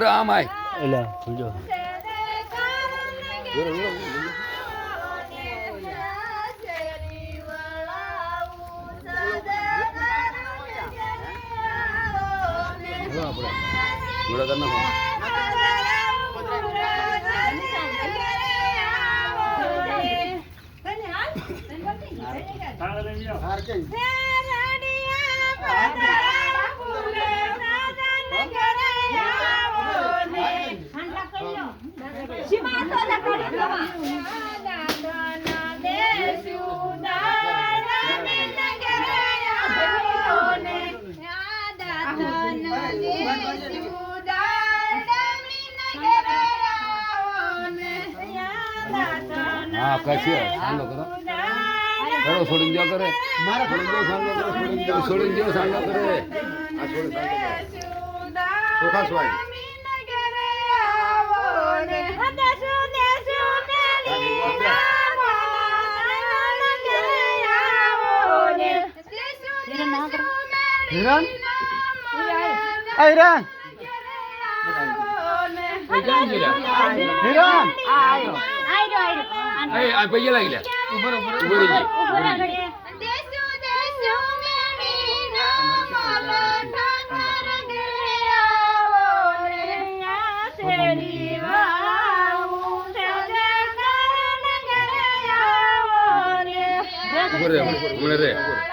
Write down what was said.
ઉપર આમ આય એલા જો હા કશી સાંગો કરો કરો છોડી દો કરે મારા છોડી દો સાંગો કરો છોડી દો સાંગો કરે આ છોડી ચોખા સ્વાય હિરણ હિરણ હિરણ આ પૈયા લાગી લે ઉપર રે